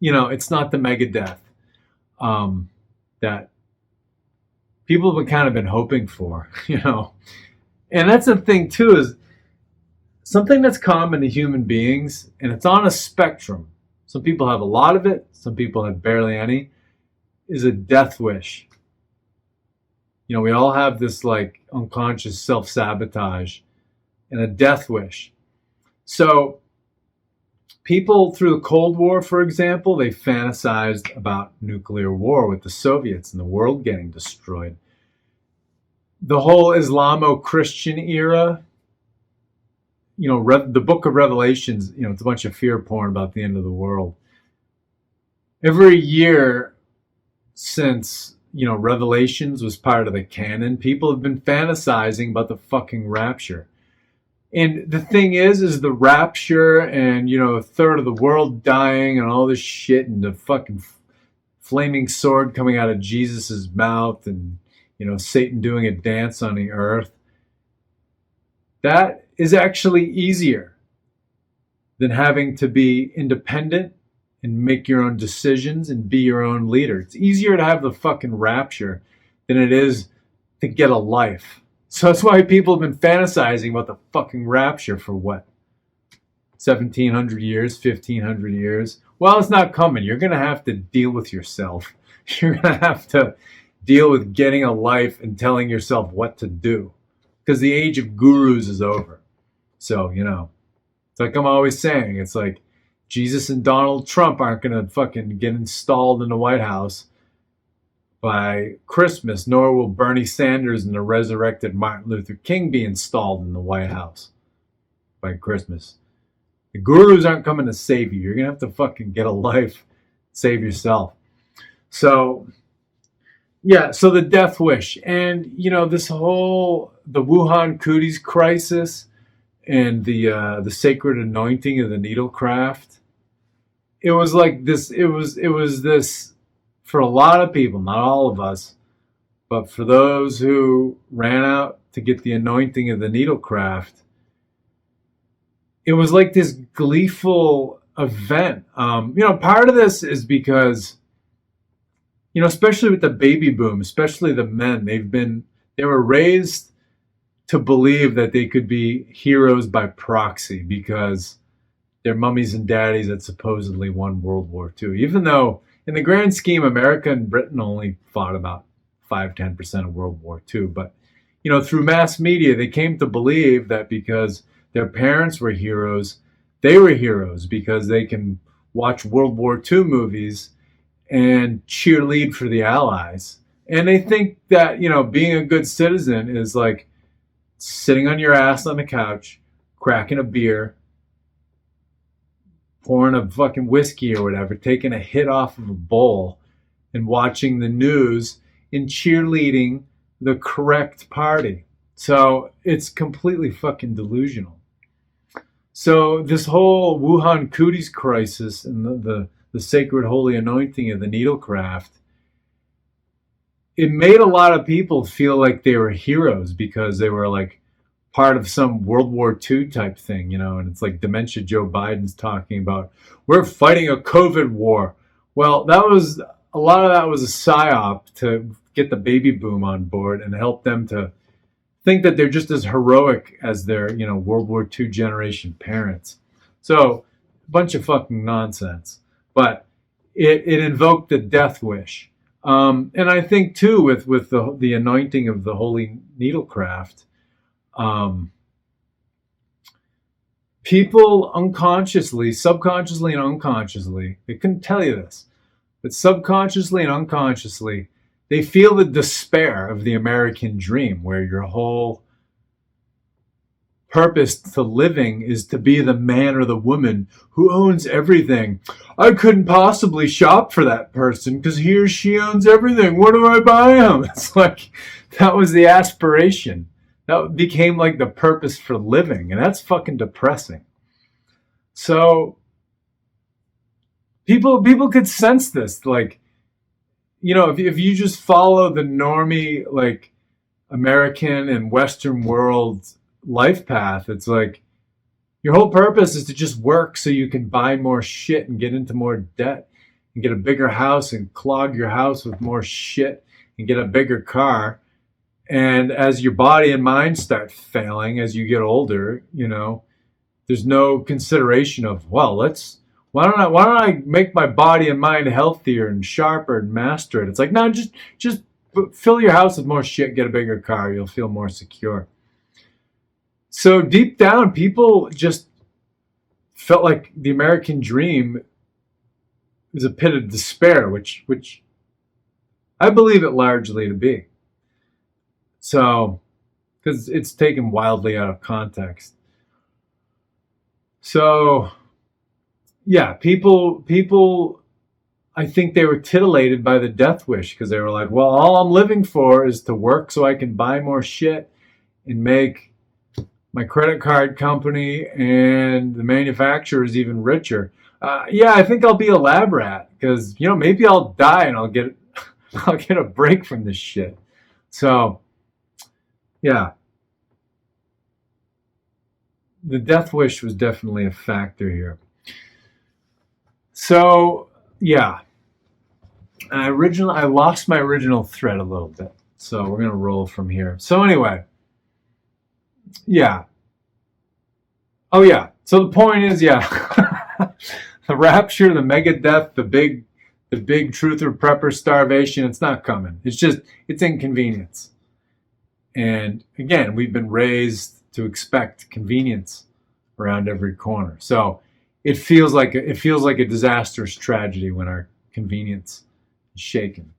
it's not the mega death that people have kind of been hoping for, And that's the thing too, is something that's common to human beings, and it's on a spectrum. Some people have a lot of it, some people have barely any, is a death wish. We all have this like unconscious self-sabotage and a death wish. So people through the Cold War, for example, they fantasized about nuclear war with the Soviets and the world getting destroyed. The whole Islamo-Christian era, the book of Revelations, it's a bunch of fear porn about the end of the world. Every year since, Revelations was part of the canon, people have been fantasizing about the fucking rapture. And the thing is the rapture and, a third of the world dying and all this shit and the fucking flaming sword coming out of Jesus's mouth and, Satan doing a dance on the earth. That is actually easier than having to be independent and make your own decisions and be your own leader. It's easier to have the fucking rapture than it is to get a life. So that's why people have been fantasizing about the fucking rapture for what? 1,700 years, 1,500 years? Well, it's not coming. You're going to have to deal with yourself. You're going to have to deal with getting a life and telling yourself what to do. Because the age of gurus is over. So, it's like I'm always saying, it's like Jesus and Donald Trump aren't going to fucking get installed in the White House by Christmas, nor will Bernie Sanders and the resurrected Martin Luther King be installed in the White House by Christmas. The gurus aren't coming to save you. You're going to have to fucking get a life, save yourself. So, yeah, so the death wish. And, this whole, the Wuhan cooties crisis and the sacred anointing of the needlecraft. It was like this, it was this, for a lot of people, not all of us, but for those who ran out to get the anointing of the needlecraft, it was like this gleeful event. Part of this is because, especially with the baby boom, especially the men, they were raised to believe that they could be heroes by proxy because their mummies and daddies had supposedly won World War II, even though in the grand scheme, America and Britain only fought about 5-10% of World War II. But, through mass media, they came to believe that because their parents were heroes, they were heroes because they can watch World War II movies and cheerlead for the Allies. And they think that, being a good citizen is like sitting on your ass on the couch, cracking a beer, pouring a fucking whiskey or whatever, taking a hit off of a bowl and watching the news and cheerleading the correct party. So it's completely fucking delusional. So this whole Wuhan cooties crisis and the sacred holy anointing of the needlecraft, it made a lot of people feel like they were heroes because they were like part of some World War II type thing, and it's like dementia Joe Biden's talking about, we're fighting a COVID war. Well, a lot of that was a psyop to get the baby boom on board and help them to think that they're just as heroic as their, World War II generation parents. So, a bunch of fucking nonsense. But it invoked the death wish. And I think, too, with the anointing of the holy needlecraft, people unconsciously, subconsciously and unconsciously, they couldn't tell you this, but subconsciously and unconsciously, they feel the despair of the American dream, where your whole purpose to living is to be the man or the woman who owns everything. I couldn't possibly shop for that person because he or she owns everything. What do I buy him? It's like, that was the aspiration. That became like the purpose for living, and that's fucking depressing. So people could sense this, like, if you just follow the normie, like, American and Western world life path, it's like your whole purpose is to just work so you can buy more shit and get into more debt. and get a bigger house and clog your house with more shit and get a bigger car. And as your body and mind start failing as you get older, there's no consideration of, well, why don't I make my body and mind healthier and sharper and master it? It's like, no, just fill your house with more shit, get a bigger car, you'll feel more secure. So deep down, people just felt like the American dream is a pit of despair, which I believe it largely to be. So, because it's taken wildly out of context. So, yeah, people, I think they were titillated by the death wish because they were like, well, all I'm living for is to work so I can buy more shit and make my credit card company and the manufacturers even richer. Yeah, I think I'll be a lab rat because, maybe I'll die and I'll get a break from this shit. So, yeah. The death wish was definitely a factor here. So, yeah. I lost my original thread a little bit. So we're going to roll from here. So anyway. Yeah. Oh, yeah. So the point is, yeah. The rapture, the mega death, the big truther prepper starvation, it's not coming. It's inconvenience. And again, we've been raised to expect convenience around every corner. So it feels like a disastrous tragedy when our convenience is shaken.